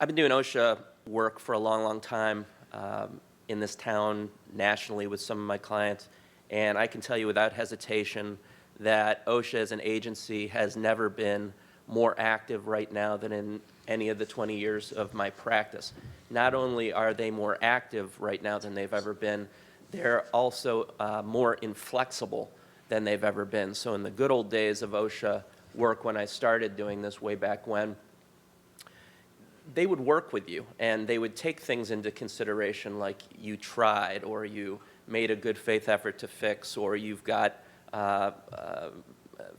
I've been doing OSHA work for a long, long time in this town, nationally with some of my clients, and I can tell you without hesitation that OSHA as an agency has never been more active right now than in any of the 20 years of my practice. Not only are they more active right now than they've ever been, they're also more inflexible than they've ever been. So in the good old days of OSHA work, when I started doing this way back when, they would work with you and they would take things into consideration like you tried, or you made a good faith effort to fix, or you've got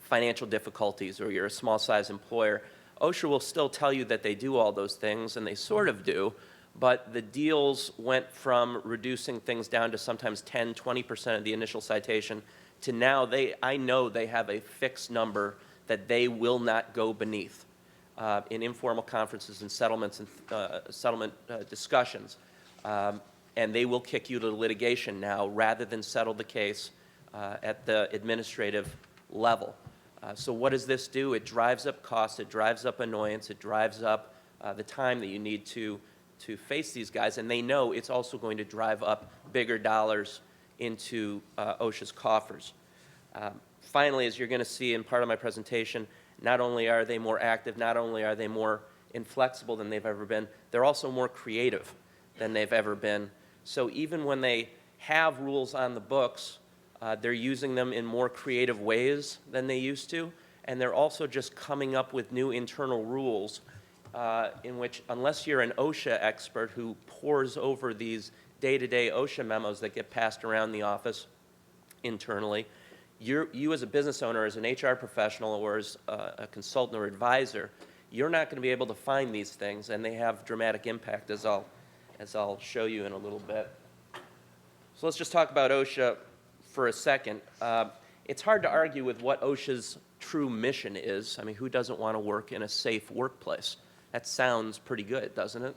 financial difficulties, or you're a small size employer. OSHA will still tell you that they do all those things, and they sort of do, but the deals went from reducing things down to sometimes 10, 20% of the initial citation to now I know they have a fixed number that they will not go beneath. In informal conferences and settlements and settlement discussions, and they will kick you to litigation now rather than settle the case at the administrative level. So what does this do? It drives up costs, it drives up annoyance, it drives up the time that you need to face these guys, and they know it's also going to drive up bigger dollars into OSHA's coffers. Finally, as you're going to see in part of my presentation, not only are they more active, not only are they more inflexible than they've ever been, they're also more creative than they've ever been. So even when they have rules on the books, they're using them in more creative ways than they used to, and they're also just coming up with new internal rules in which, unless you're an OSHA expert who pores over these day-to-day OSHA memos that get passed around the office internally, you as a business owner, as an HR professional, or as a consultant or advisor, you're not going to be able to find these things, and they have dramatic impact, as I'll show you in a little bit. So let's just talk about OSHA for a second. It's hard to argue with what OSHA's true mission is. I mean, who doesn't want to work in a safe workplace? That sounds pretty good, doesn't it?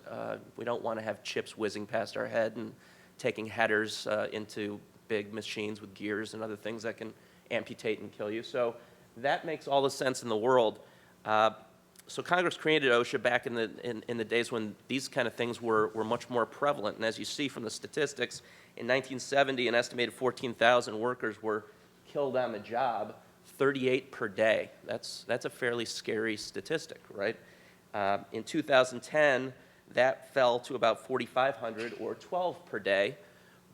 We don't want to have chips whizzing past our head and taking headers into big machines with gears and other things that can amputate and kill you. So that makes all the sense in the world. So Congress created OSHA back in the days when these kind of things were much more prevalent. And as you see from the statistics, in 1970, an estimated 14,000 workers were killed on the job, 38 per day. That's a fairly scary statistic, right? In 2010, that fell to about 4,500, or 12 per day.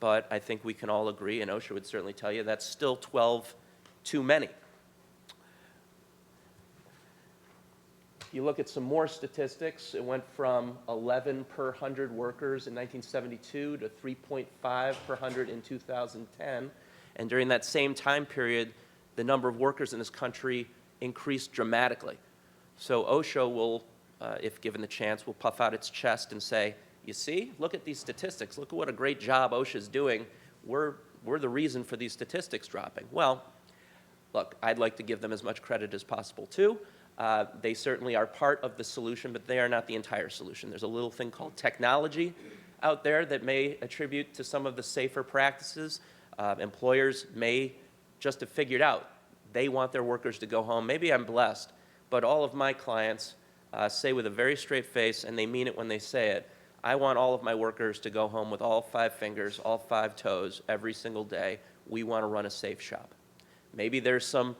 But I think we can all agree, and OSHA would certainly tell you, that's still 12 too many. You look at some more statistics, it went from 11 per 100 workers in 1972 to 3.5 per 100 in 2010. And during that same time period, the number of workers in this country increased dramatically. So OSHA will, if given the chance, will puff out its chest and say, you see, look at these statistics. Look at what a great job OSHA is doing. We're the reason for these statistics dropping. Well, look, I'd like to give them as much credit as possible, too. They certainly are part of the solution, but they are not the entire solution. There's a little thing called technology out there that may attribute to some of the safer practices. Employers may just have figured out they want their workers to go home. Maybe I'm blessed, but all of my clients say with a very straight face, and they mean it when they say it, I want all of my workers to go home with all 5 fingers, all 5 toes every single day. We want to run a safe shop. Maybe there's some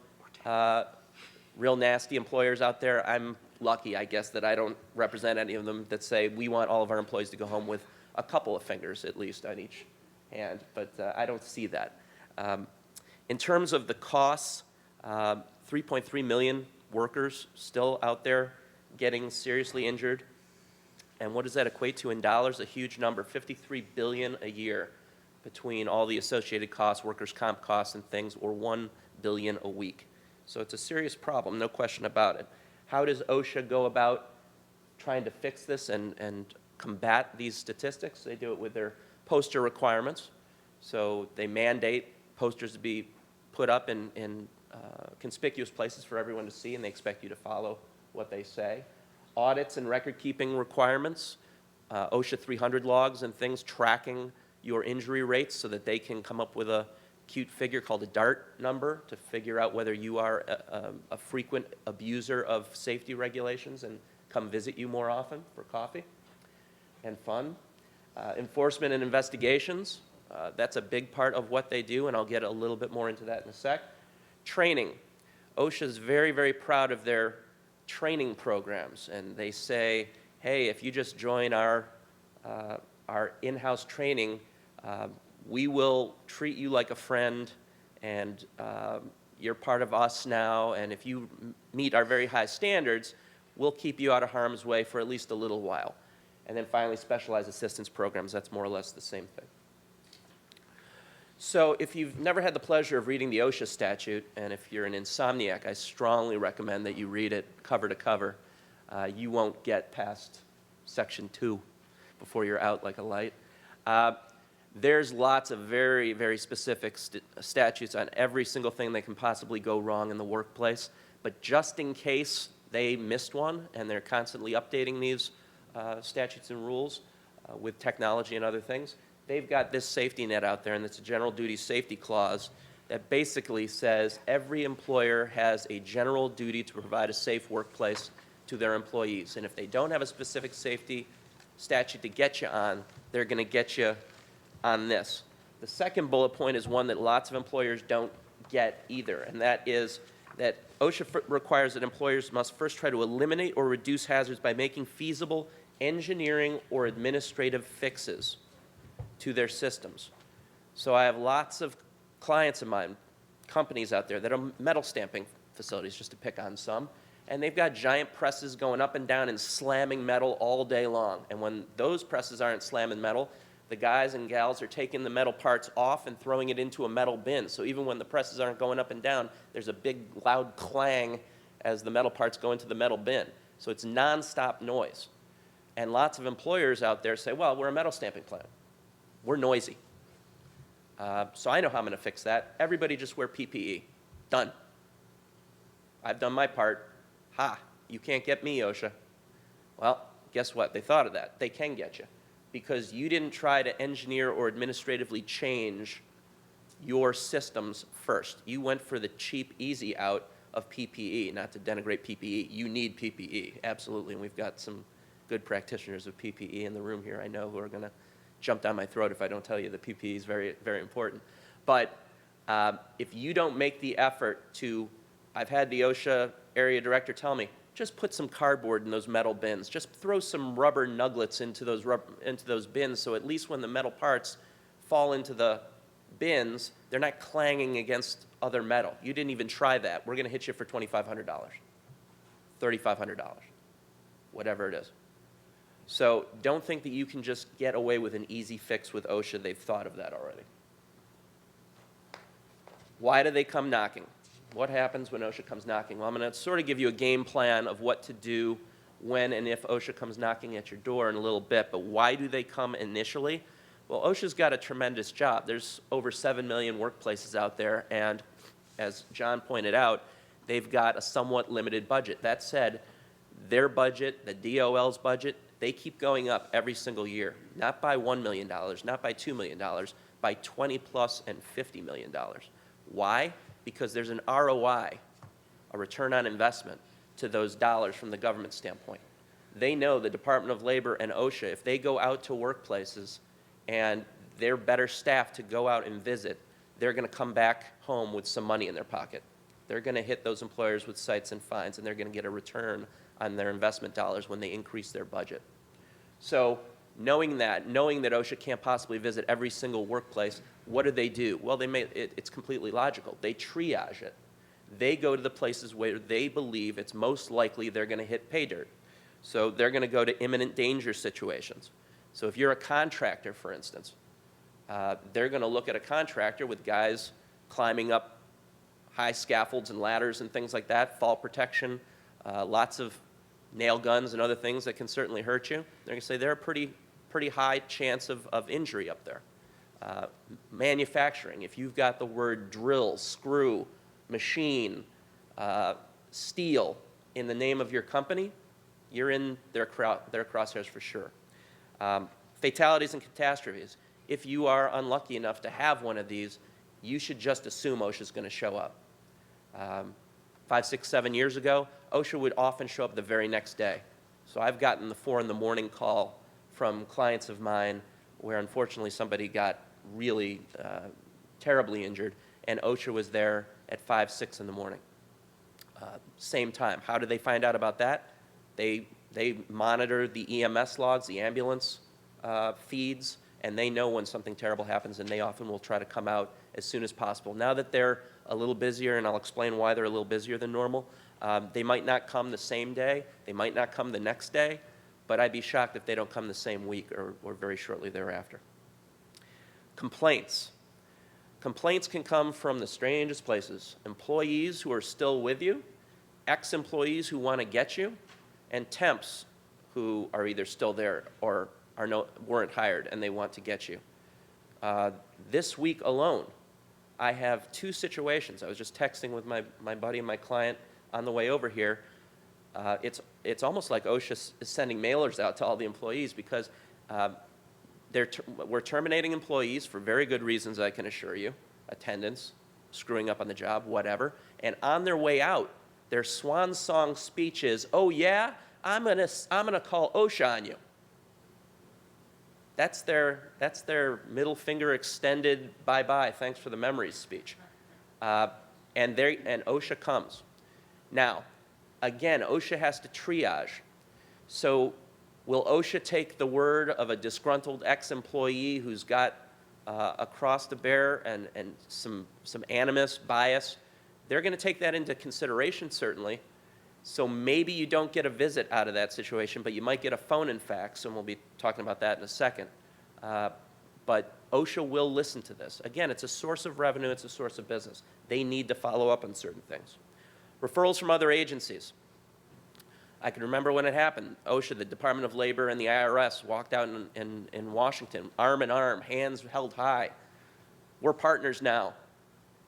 real nasty employers out there. I'm lucky, I guess, that I don't represent any of them that say we want all of our employees to go home with a couple of fingers at least on each hand, but I don't see that. In terms of the costs, 3.3 million workers still out there getting seriously injured. And what does that equate to in dollars? A huge number, $53 billion a year between all the associated costs, workers' comp costs and things, or $1 billion a week. So it's a serious problem, no question about it. How does OSHA go about trying to fix this and combat these statistics? They do it with their poster requirements. So they mandate posters to be put up in conspicuous places for everyone to see, and they expect you to follow what they say. Audits and record-keeping requirements, OSHA 300 logs and things tracking your injury rates so that they can come up with a cute figure called a DART number to figure out whether you are a frequent abuser of safety regulations and come visit you more often for coffee. and fun. Enforcement and investigations, that's a big part of what they do, and I'll get a little bit more into that in a sec. Training. OSHA is very, very proud of their training programs, and they say, hey, if you just join our in-house training, we will treat you like a friend, and you're part of us now, and if you meet our very high standards, we'll keep you out of harm's way for at least a little while. And then finally, specialized assistance programs, that's more or less the same thing. So if you've never had the pleasure of reading the OSHA statute, and if you're an insomniac, I strongly recommend that you read it cover to cover. You won't get past Section 2 before you're out like a light. There's lots of very, very specific statutes on every single thing that can possibly go wrong in the workplace. But just in case they missed one, and they're constantly updating these statutes and rules with technology and other things, they've got this safety net out there, and it's a general duty safety clause that basically says every employer has a general duty to provide a safe workplace to their employees. And if they don't have a specific safety statute to get you on, they're going to get you on this. The second bullet point is one that lots of employers don't get either, and that is that OSHA requires that employers must first try to eliminate or reduce hazards by making feasible engineering or administrative fixes to their systems. So I have lots of clients of mine, companies out there that are metal stamping facilities, just to pick on some, and they've got giant presses going up and down and slamming metal all day long. And when those presses aren't slamming metal, the guys and gals are taking the metal parts off and throwing it into a metal bin. So even when the presses aren't going up and down, there's a big loud clang as the metal parts go into the metal bin. So it's nonstop noise. And lots of employers out there say, well, we're a metal stamping plant. We're noisy. So I know how I'm going to fix that. Everybody just wear PPE. Done. I've done my part. Ha, you can't get me, OSHA. Well, guess what? They thought of that. They can get you, because you didn't try to engineer or administratively change your systems first. You went for the cheap, easy out of PPE, not to denigrate PPE. You need PPE, absolutely, and we've got some good practitioners of PPE in the room here, I know, who are going to jump down my throat if I don't tell you that PPE is very, very important. But if you don't make the effort to, I've had the OSHA area director tell me, just put some cardboard in those metal bins. Just throw some rubber nuggets into those bins, so at least when the metal parts fall into the bins, they're not clanging against other metal. You didn't even try that. We're going to hit you for $2,500, $3,500, whatever it is. So don't think that you can just get away with an easy fix with OSHA. They've thought of that already. Why do they come knocking? What happens when OSHA comes knocking? Well, I'm going to sort of give you a game plan of what to do when and if OSHA comes knocking at your door in a little bit. But why do they come initially? Well, OSHA's got a tremendous job. There's over 7 million workplaces out there, and as John pointed out, they've got a somewhat limited budget. That said, their budget, the DOL's budget, they keep going up every single year, not by $1 million, not by $2 million, by 20 plus and $50 million. Why? Because there's an ROI, a return on investment, to those dollars from the government standpoint. They know, the Department of Labor and OSHA, if they go out to workplaces and they're better staffed to go out and visit, they're going to come back home with some money in their pocket. They're going to hit those employers with cites and fines, and they're going to get a return on their investment dollars when they increase their budget. So knowing that OSHA can't possibly visit every single workplace, what do? Well, it's completely logical. They triage it. They go to the places where they believe it's most likely they're going to hit pay dirt. So they're going to go to imminent danger situations. So if you're a contractor, for instance, they're going to look at a contractor with guys climbing up high scaffolds and ladders and things like that, fall protection, lots of nail guns and other things that can certainly hurt you. They're going to say they're a pretty high chance of injury up there. Manufacturing, if you've got the word drill, screw, machine, steel in the name of your company, you're in their crosshairs for sure. Fatalities and catastrophes. If you are unlucky enough to have one of these, you should just assume OSHA's going to show up. 5, 6, 7 years ago, OSHA would often show up the very next day. So I've gotten the 4 in the morning call from clients of mine where unfortunately somebody got really terribly injured, and OSHA was there at 5, 6 in the morning. Same time. How did they find out about that? They monitor the EMS logs, the ambulance feeds, and they know when something terrible happens, and they often will try to come out as soon as possible. Now that they're a little busier, and I'll explain why they're a little busier than normal, they might not come the same day, they might not come the next day, but I'd be shocked if they don't come the same week or very shortly thereafter. Complaints. Complaints can come from the strangest places. Employees who are still with you, ex-employees who want to get you, and temps who are either still there or weren't hired and they want to get you. This week alone, I have 2 situations. I was just texting with my buddy and my client on the way over here. It's almost like OSHA is sending mailers out to all the employees because we're terminating employees for very good reasons, I can assure you. Attendance, screwing up on the job, whatever. And on their way out, their swan song speech is, "Oh yeah, I'm gonna call OSHA on you." That's their middle finger extended, bye-bye, thanks for the memories speech. And OSHA comes. Now, again, OSHA has to triage. So will OSHA take the word of a disgruntled ex-employee who's got a cross to bear and some animus, bias? They're going to take that into consideration, certainly. So maybe you don't get a visit out of that situation, but you might get a phone and fax, and we'll be talking about that in a second. But OSHA will listen to this. Again, it's a source of revenue, it's a source of business. They need to follow up on certain things. Referrals from other agencies. I can remember when it happened. OSHA, the Department of Labor, and the IRS walked out in Washington, arm in arm, hands held high. We're partners now.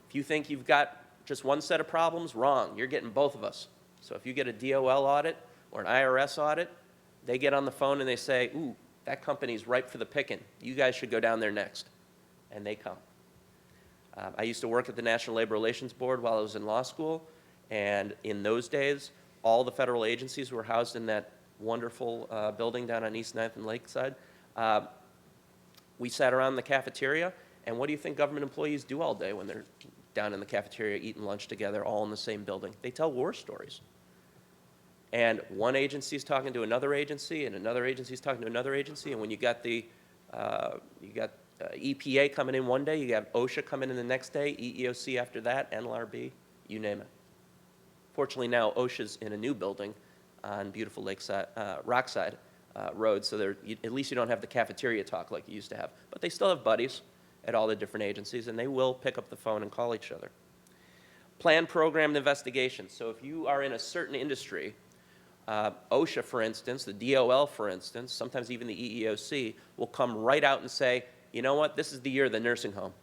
If you think you've got just one set of problems, wrong. You're getting both of us. So if you get a DOL audit or an IRS audit, they get on the phone and they say, "Ooh, that company's ripe for the picking. You guys should go down there next." And they come. I used to work at the National Labor Relations Board while I was in law school, and in those days, all the federal agencies were housed in that wonderful building down on East 9th and Lakeside. We sat around the cafeteria, and what do you think government employees do all day when they're down in the cafeteria eating lunch together, all in the same building? They tell war stories. And one agency's talking to another agency, and another agency's talking to another agency, and when you got EPA coming in one day, you have OSHA coming in the next day, EEOC after that, NLRB, you name it. Fortunately now, OSHA's in a new building on beautiful Lakeside, Rockside Road, so at least you don't have the cafeteria talk like you used to have. But they still have buddies at all the different agencies, and they will pick up the phone and call each other. Planned programmed investigations. So if you are in a certain industry, OSHA, for instance, the DOL, for instance, sometimes even the EEOC, will come right out and say, "You know what, this is the year of the nursing home.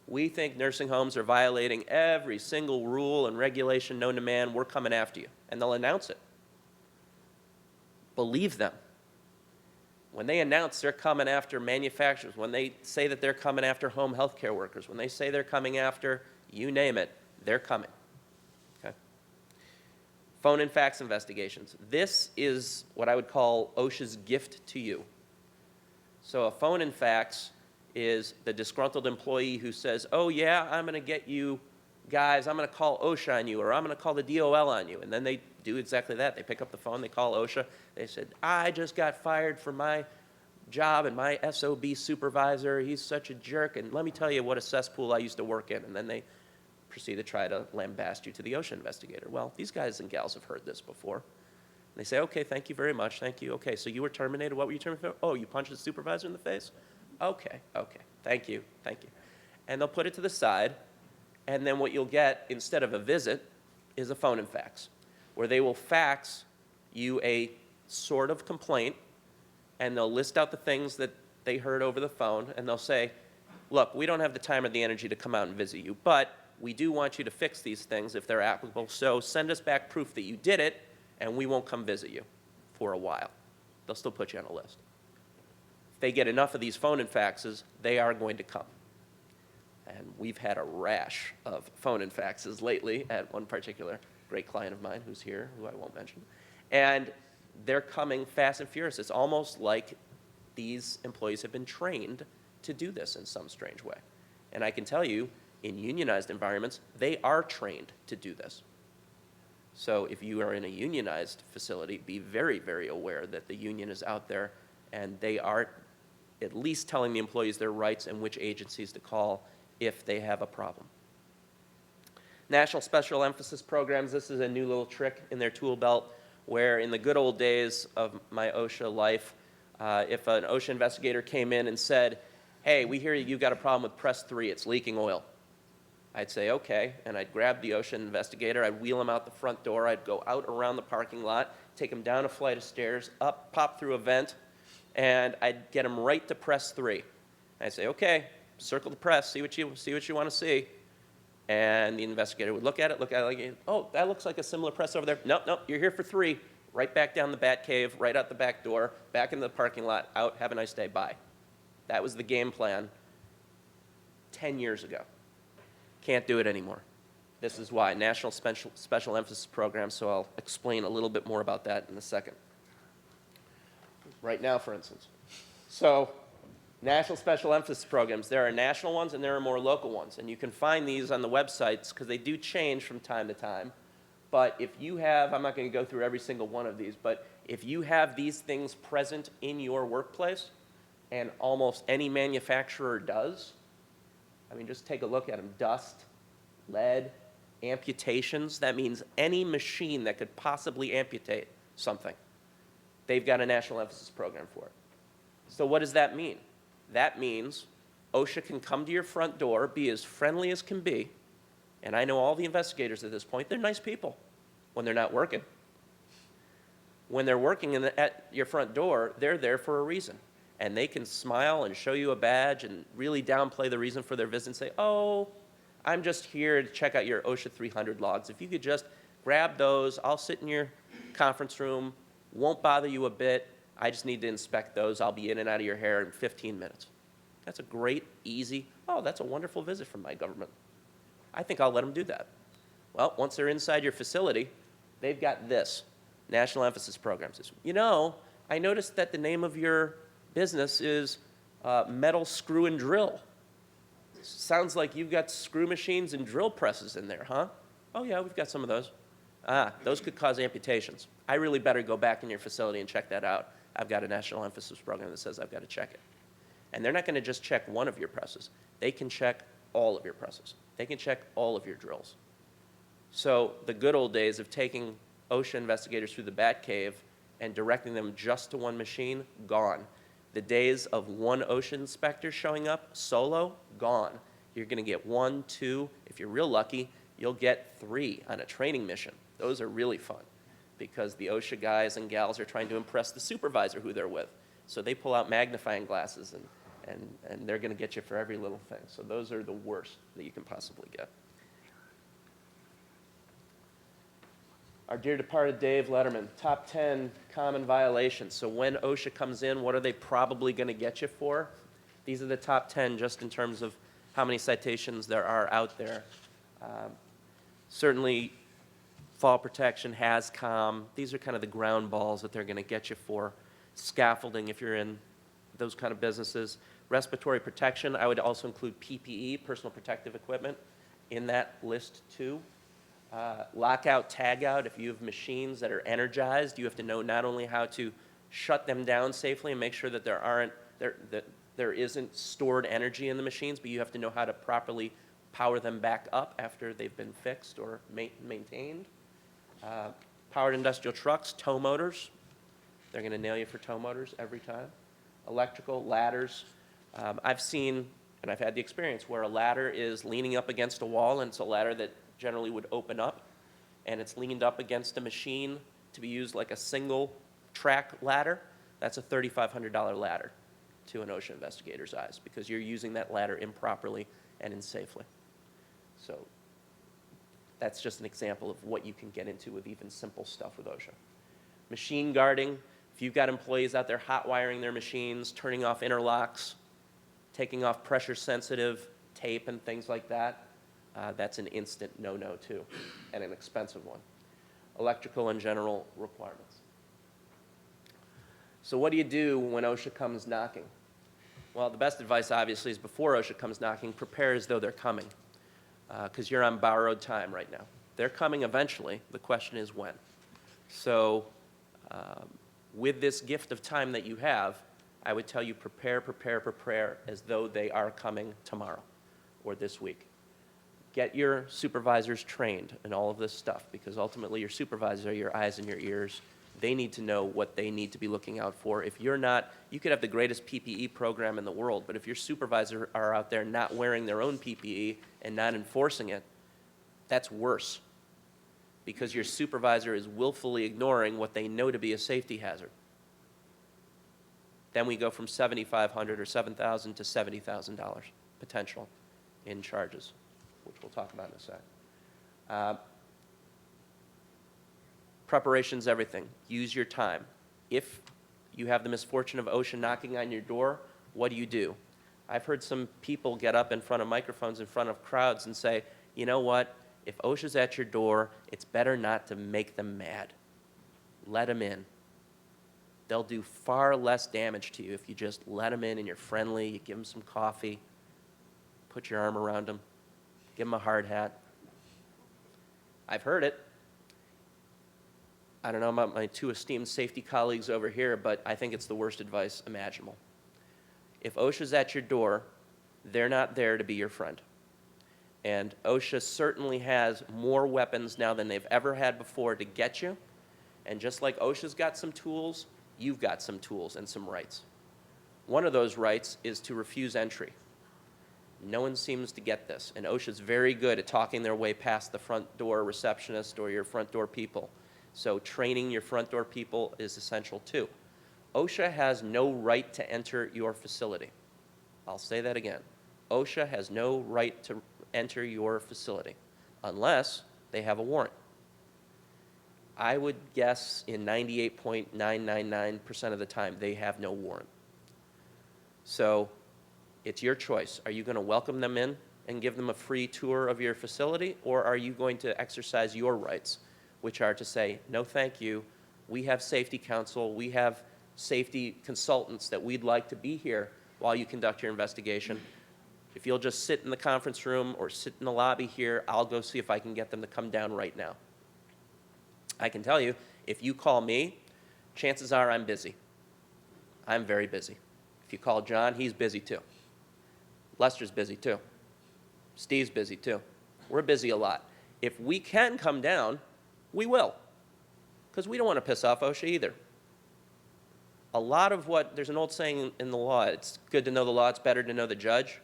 We think nursing homes are violating every single rule and regulation known to man. We're coming after you." And they'll announce it. Believe them. When they announce they're coming after manufacturers, when they say that they're coming after home health care workers, when they say they're coming after, you name it, they're coming. Okay? Phone and fax investigations. This is what I would call OSHA's gift to you. So a phone and fax is the disgruntled employee who says, "Oh yeah, I'm going to get you guys, I'm going to call OSHA on you, or I'm going to call the DOL on you." And then they do exactly that. They pick up the phone, they call OSHA. They said, "I just got fired from my job, and my SOB supervisor, he's such a jerk, and let me tell you what a cesspool I used to work in." And then they proceed to try to lambast you to the OSHA investigator. Well, these guys and gals have heard this before. And they say, "Okay, thank you very much, thank you. Okay, so you were terminated. What were you terminated for?" "Oh, you punched the supervisor in the face?" "Okay, thank you, thank you." And they'll put it to the side, and then what you'll get, instead of a visit, is a phone and fax, where they will fax you a sort of complaint, and they'll list out the things that they heard over the phone, and they'll say, "Look, we don't have the time or the energy to come out and visit you, but we do want you to fix these things if they're applicable, so send us back proof that you did it, and we won't come visit you for a while." They'll still put you on a list. If they get enough of these phone and faxes, they are going to come. And we've had a rash of phone and faxes lately at one particular great client of mine who's here, who I won't mention. And they're coming fast and furious. It's almost like these employees have been trained to do this in some strange way. And I can tell you, in unionized environments, they are trained to do this. So if you are in a unionized facility, be very, very aware that the union is out there and they are at least telling the employees their rights and which agencies to call if they have a problem. National Special Emphasis Programs, this is a new little trick in their tool belt where in the good old days of my OSHA life, if an OSHA investigator came in and said, hey, we hear you've got a problem with press 3, it's leaking oil. I'd say, okay, and I'd grab the OSHA investigator, I'd wheel him out the front door, I'd go out around the parking lot, take him down a flight of stairs, up, pop through a vent, and I'd get him right to press 3. I'd say, okay, circle the press, see what you want to see. And the investigator would look at it, like, oh, that looks like a similar press over there. Nope, nope, you're here for 3. Right back down the bat cave, right out the back door, back into the parking lot, out, have a nice day, bye. That was the game plan 10 years ago. Can't do it anymore. This is why, National Special Emphasis Program, so I'll explain a little bit more about that in a second. Right now, for instance. So, National Special Emphasis Programs, there are national ones and there are more local ones. And you can find these on the websites because they do change from time to time. But if you have, I'm not going to go through every single one of these, but if you have these things present in your workplace, and almost any manufacturer does, I mean, just take a look at them. Dust, lead, amputations. That means any machine that could possibly amputate something. They've got a national emphasis program for it. So what does that mean? That means OSHA can come to your front door, be as friendly as can be, and I know all the investigators at this point, they're nice people when they're not working. When they're working at your front door, they're there for a reason. And they can smile and show you a badge and really downplay the reason for their visit and say, oh, I'm just here to check out your OSHA 300 logs. If you could just grab those, I'll sit in your conference room, won't bother you a bit. I just need to inspect those. I'll be in and out of your hair in 15 minutes. That's a great, easy, oh, that's a wonderful visit from my government. I think I'll let them do that. Well, once they're inside your facility, they've got this, National Emphasis Programs. You know, I noticed that the name of your business is Metal Screw and Drill. Sounds like you've got screw machines and drill presses in there, huh? Oh yeah, we've got some of those. Ah, those could cause amputations. I really better go back in your facility and check that out. I've got a national emphasis program that says I've got to check it. And they're not going to just check one of your presses. They can check all of your presses. They can check all of your drills. So the good old days of taking OSHA investigators through the bat cave and directing them just to one machine, gone. The days of one OSHA inspector showing up solo, gone. You're going to get 1, 2, if you're real lucky, you'll get 3 on a training mission. Those are really fun because the OSHA guys and gals are trying to impress the supervisor who they're with. So they pull out magnifying glasses and they're going to get you for every little thing. So those are the worst that you can possibly get. Our dear departed Dave Letterman, top 10 common violations. So when OSHA comes in, what are they probably going to get you for? These are the top 10 just in terms of how many citations there are out there. Certainly, fall protection, HAZCOM, these are kind of the ground balls that they're going to get you for. Scaffolding, if you're in those kind of businesses. Respiratory protection, I would also include PPE, personal protective equipment, in that list too. Lockout, tagout, if you have machines that are energized, you have to know not only how to shut them down safely and make sure that there isn't stored energy in the machines, but you have to know how to properly power them back up after they've been fixed or maintained. Powered industrial trucks, tow motors, they're going to nail you for tow motors every time. Electrical, ladders. I've seen, and I've had the experience, where a ladder is leaning up against a wall, and it's a ladder that generally would open up, and it's leaned up against a machine to be used like a single track ladder. That's a $3,500 ladder to an OSHA investigator's eyes because you're using that ladder improperly and insafely. So that's just an example of what you can get into with even simple stuff with OSHA. Machine guarding, if you've got employees out there hot wiring their machines, turning off interlocks, taking off pressure sensitive tape and things like that, that's an instant no-no too, and an expensive one. Electrical and general requirements. So what do you do when OSHA comes knocking? Well, the best advice, obviously, is before OSHA comes knocking, prepare as though they're coming, because you're on borrowed time right now. They're coming eventually. The question is when. So with this gift of time that you have, I would tell you prepare as though they are coming tomorrow or this week. Get your supervisors trained in all of this stuff, because ultimately your supervisors are your eyes and your ears. They need to know what they need to be looking out for. If you're not, you could have the greatest PPE program in the world, but if your supervisors are out there not wearing their own PPE and not enforcing it, that's worse, because your supervisor is willfully ignoring what they know to be a safety hazard. Then we go from $7,500 or $7,000 to $70,000 potential in charges, which we'll talk about in a sec. Preparation's everything. Use your time. If you have the misfortune of OSHA knocking on your door, what do? I've heard some people get up in front of microphones, in front of crowds, and say, you know what, if OSHA's at your door, it's better not to make them mad. Let them in. They'll do far less damage to you if you just let them in and you're friendly, you give them some coffee, put your arm around them, give them a hard hat. I've heard it. I don't know about my two esteemed safety colleagues over here, but I think it's the worst advice imaginable. If OSHA's at your door, they're not there to be your friend. And OSHA certainly has more weapons now than they've ever had before to get you. And just like OSHA's got some tools, you've got some tools and some rights. One of those rights is to refuse entry. No one seems to get this, and OSHA's very good at talking their way past the front door receptionist or your front door people. So training your front door people is essential too. OSHA has no right to enter your facility. I'll say that again. OSHA has no right to enter your facility unless they have a warrant. I would guess in 98.999% of the time they have no warrant. So it's your choice. Are you going to welcome them in and give them a free tour of your facility, or are you going to exercise your rights, which are to say, no thank you, we have safety counsel, we have safety consultants that we'd like to be here while you conduct your investigation. If you'll just sit in the conference room or sit in the lobby here, I'll go see if I can get them to come down right now. I can tell you, if you call me, chances are I'm busy. I'm very busy. If you call John, he's busy too. Lester's busy too. Steve's busy too. We're busy a lot. If we can come down, we will, because we don't want to piss off OSHA either. A lot of there's an old saying in the law, it's good to know the law, it's better to know the judge.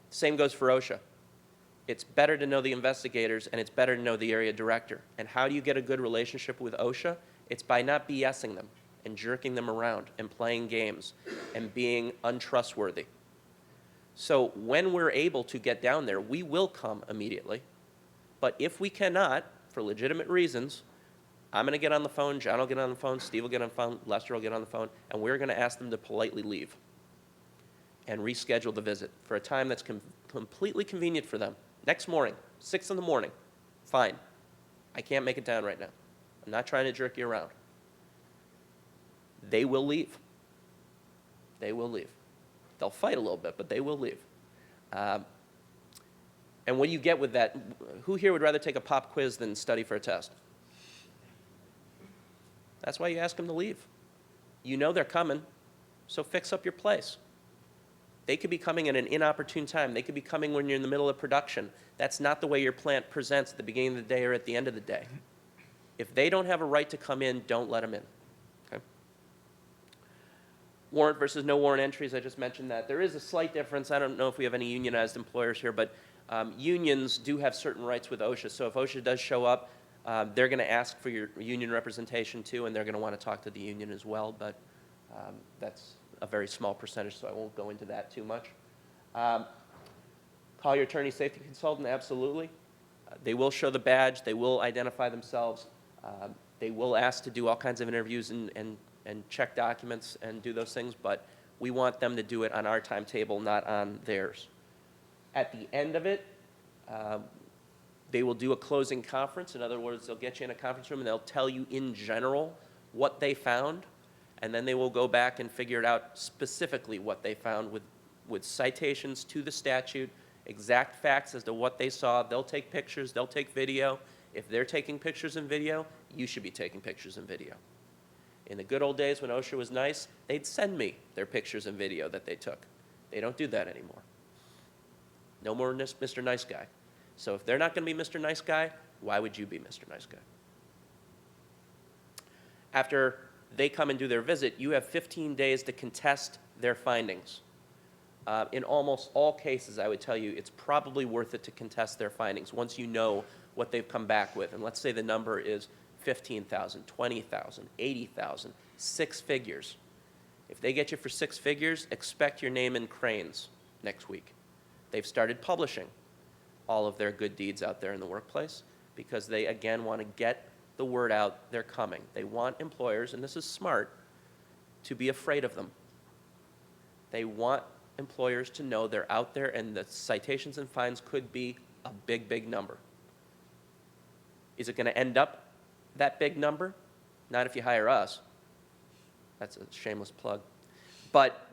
Same goes for OSHA. It's better to know the investigators, and it's better to know the area director. And how do you get a good relationship with OSHA? It's by not BSing them and jerking them around and playing games and being untrustworthy. So when we're able to get down there, we will come immediately. But if we cannot, for legitimate reasons, I'm going to get on the phone, John will get on the phone, Steve will get on the phone, Lester will get on the phone, and we're going to ask them to politely leave and reschedule the visit for a time that's completely convenient for them. Next morning, 6 in the morning, fine. I can't make it down right now. I'm not trying to jerk you around. They will leave. They will leave. They'll fight a little bit, but they will leave. And what do you get with that? Who here would rather take a pop quiz than study for a test? That's why you ask them to leave. You know they're coming, so fix up your place. They could be coming at an inopportune time. They could be coming when you're in the middle of production. That's not the way your plant presents at the beginning of the day or at the end of the day. If they don't have a right to come in, don't let them in. Okay? Warrant versus no warrant entries, I just mentioned that. There is a slight difference. I don't know if we have any unionized employers here, but unions do have certain rights with OSHA. So if OSHA does show up, they're going to ask for your union representation too, and they're going to want to talk to the union as well, but that's a very small percentage, so I won't go into that too much. Call your attorney safety consultant, absolutely. They will show the badge. They will identify themselves. They will ask to do all kinds of interviews and check documents and do those things, but we want them to do it on our timetable, not on theirs. At the end of it, they will do a closing conference. In other words, they'll get you in a conference room and they'll tell you in general what they found, and then they will go back and figure it out specifically what they found with citations to the statute, exact facts as to what they saw. They'll take pictures, they'll take video. If they're taking pictures and video, you should be taking pictures and video. In the good old days when OSHA was nice, they'd send me their pictures and video that they took. They don't do that anymore. No more Mr. Nice Guy. So if they're not going to be Mr. Nice Guy, why would you be Mr. Nice Guy? After they come and do their visit, you have 15 days to contest their findings. In almost all cases, I would tell you, it's probably worth it to contest their findings once you know what they've come back with. And let's say the number is 15,000, 20,000, 80,000, 6 figures. If they get you for 6 figures, expect your name in cranes next week. They've started publishing all of their good deeds out there in the workplace because they, again, want to get the word out they're coming. They want employers, and this is smart, to be afraid of them. They want employers to know they're out there and the citations and fines could be a big, big number. Is it going to end up that big number? Not if you hire us. That's a shameless plug. But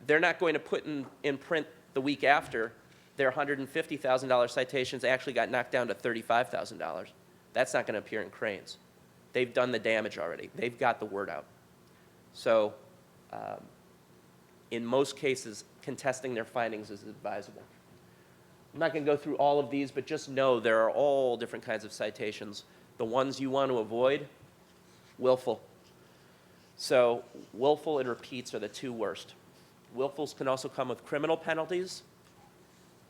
they're not going to put in print the week after their $150,000 citations actually got knocked down to $35,000. That's not going to appear in cranes. They've done the damage already. They've got the word out. So in most cases, contesting their findings is advisable. I'm not going to go through all of these, but just know there are all different kinds of citations. The ones you want to avoid, willful. So willful and repeats are the 2 worst. Willfuls can also come with criminal penalties,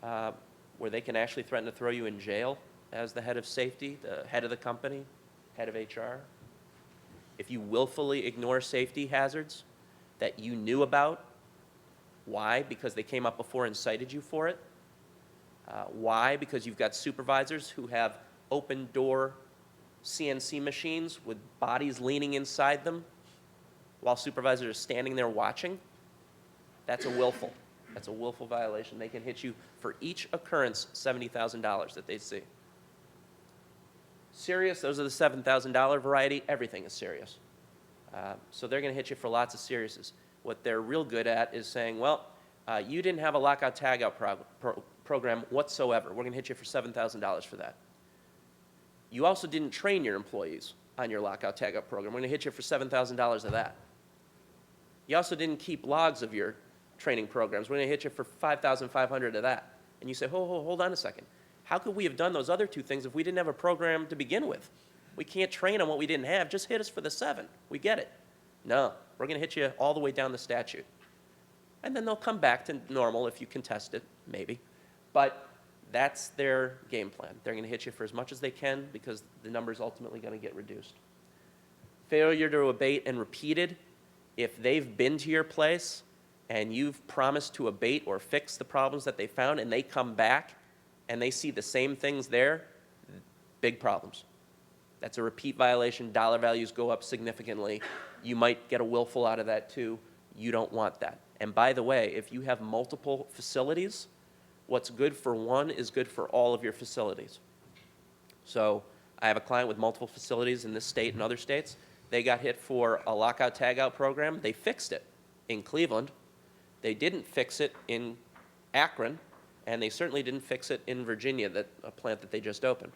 where they can actually threaten to throw you in jail as the head of safety, the head of the company, head of HR. If you willfully ignore safety hazards that you knew about, why? Because they came up before and cited you for it. Why? Because you've got supervisors who have open door CNC machines with bodies leaning inside them while supervisors are standing there watching. That's a willful. That's a willful violation. They can hit you for each occurrence $70,000 that they see. Serious, those are the $7,000 variety. Everything is serious. So they're going to hit you for lots of seriouses. What they're real good at is saying, well, you didn't have a lockout tagout program whatsoever. We're going to hit you for $7,000 for that. You also didn't train your employees on your lockout tagout program. We're going to hit you for $7,000 of that. You also didn't keep logs of your training programs. We're going to hit you for $5,500 of that. And you say, hold on a second. How could we have done those other 2 things if we didn't have a program to begin with? We can't train on what we didn't have. Just hit us for the 7. We get it. No, we're going to hit you all the way down the statute. And then they'll come back to normal if you contest it, maybe. But that's their game plan. They're going to hit you for as much as they can because the number is ultimately going to get reduced. Failure to abate and repeated. If they've been to your place and you've promised to abate or fix the problems that they found and they come back and they see the same things there, big problems. That's a repeat violation. Dollar values go up significantly. You might get a willful out of that too. You don't want that. And by the way, if you have multiple facilities, what's good for one is good for all of your facilities. So I have a client with multiple facilities in this state and other states. They got hit for a lockout tagout program. They fixed it in Cleveland. They didn't fix it in Akron, and they certainly didn't fix it in Virginia, a plant that they just opened.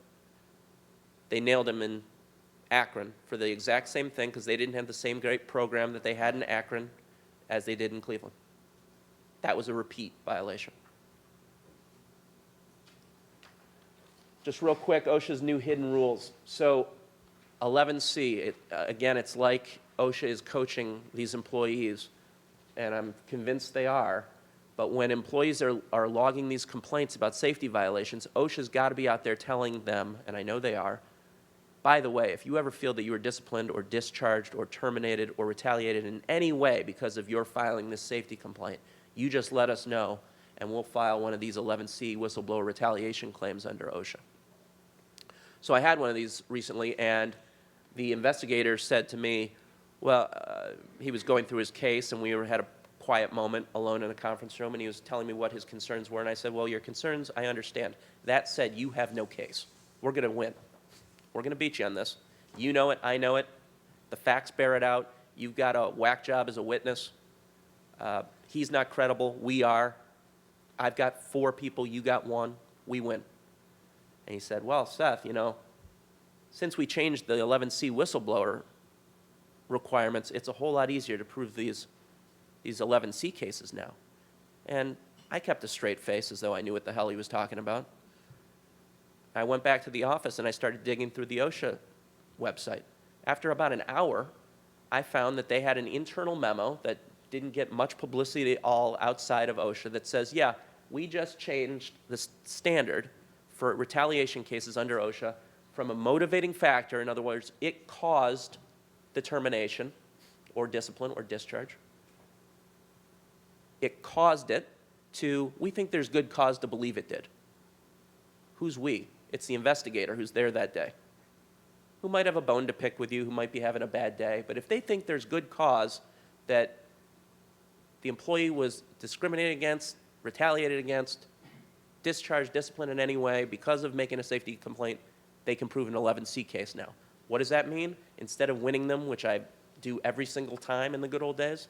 They nailed him in Akron for the exact same thing because they didn't have the same great program that they had in Akron as they did in Cleveland. That was a repeat violation. Just real quick, OSHA's new hidden rules. So 11C, again, it's like OSHA is coaching these employees, and I'm convinced they are, but when employees are logging these complaints about safety violations, OSHA's got to be out there telling them, and I know they are, by the way, if you ever feel that you were disciplined or discharged or terminated or retaliated in any way because of your filing this safety complaint, you just let us know, and we'll file one of these 11C whistleblower retaliation claims under OSHA. So I had one of these recently, and the investigator said to me, well, he was going through his case, and we had a quiet moment alone in a conference room, and he was telling me what his concerns were, and I said, well, your concerns, I understand. That said, you have no case. We're going to win. We're going to beat you on this. You know it. I know it. The facts bear it out. you've got a whack job as a witness. He's not credible. We are. I've got 4 people. You got 1. We win. And he said, well, Seth, since we changed the 11C whistleblower requirements, it's a whole lot easier to prove these 11C cases now. And I kept a straight face as though I knew what the hell he was talking about. I went back to the office and I started digging through the OSHA website. After about an hour, I found that they had an internal memo that didn't get much publicity at all outside of OSHA that says, yeah, we just changed the standard for retaliation cases under OSHA from a motivating factor, in other words, it caused the termination or discipline or discharge. It caused it to, we think there's good cause to believe it did. Who's we? It's the investigator who's there that day, who might have a bone to pick with you, who might be having a bad day. But if they think there's good cause that the employee was discriminated against, retaliated against, discharged, disciplined in any way because of making a safety complaint, they can prove an 11C case now. What does that mean? Instead of winning them, which I do every single time in the good old days,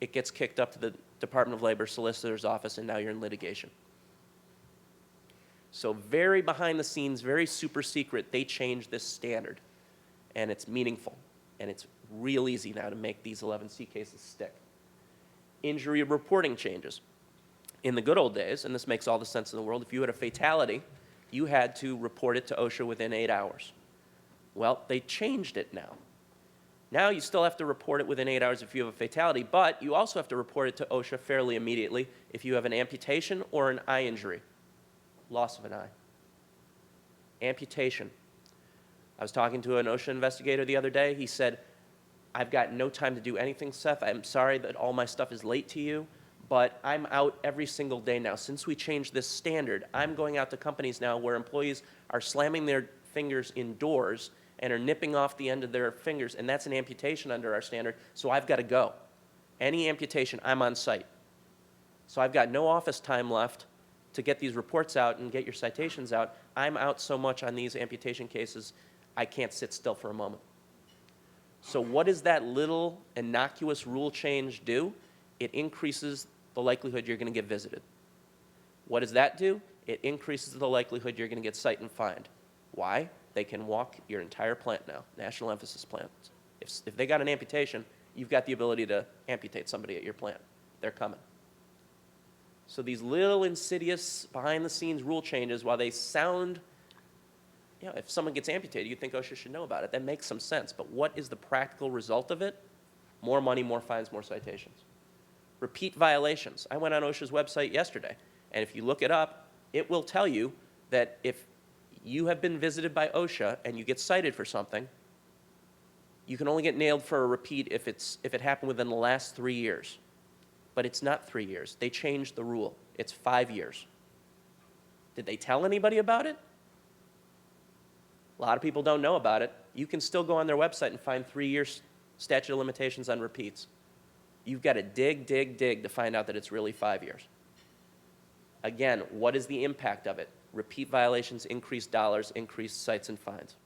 it gets kicked up to the Department of Labor Solicitor's office, and now you're in litigation. So very behind the scenes, very super secret, they changed this standard. And it's meaningful. And it's real easy now to make these 11C cases stick. Injury reporting changes. In the good old days, and this makes all the sense in the world, if you had a fatality, you had to report it to OSHA within 8 hours. Well, they changed it now. Now you still have to report it within 8 hours if you have a fatality, but you also have to report it to OSHA fairly immediately if you have an amputation or an eye injury, loss of an eye. Amputation. I was talking to an OSHA investigator the other day. He said, I've got no time to do anything, Seth. I'm sorry that all my stuff is late to you, but I'm out every single day now. Since we changed this standard, I'm going out to companies now where employees are slamming their fingers indoors and are nipping off the end of their fingers, and that's an amputation under our standard, so I've got to go. Any amputation, I'm on site. So I've got no office time left to get these reports out and get your citations out. I'm out so much on these amputation cases, I can't sit still for a moment. So what does that little innocuous rule change do? It increases the likelihood you're going to get visited. What does that do? It increases the likelihood you're going to get cite and fined. Why? They can walk your entire plant now, national emphasis plants. If they got an amputation, you've got the ability to amputate somebody at your plant. They're coming. So these little insidious behind-the-scenes rule changes, while they sound, if someone gets amputated, you think OSHA should know about it. That makes some sense. But what is the practical result of it? More money, more fines, more citations. Repeat violations. I went on OSHA's website yesterday, and if you look it up, it will tell you that if you have been visited by OSHA and you get cited for something, you can only get nailed for a repeat if it happened within the last 3 years. But it's not 3 years. They changed the rule. It's 5 years. Did they tell anybody about it? A lot of people don't know about it. You can still go on their website and find 3 years statute of limitations on repeats. You've got to dig to find out that it's really 5 years. Again, what is the impact of it? Repeat violations, increased dollars, increased cites and fines.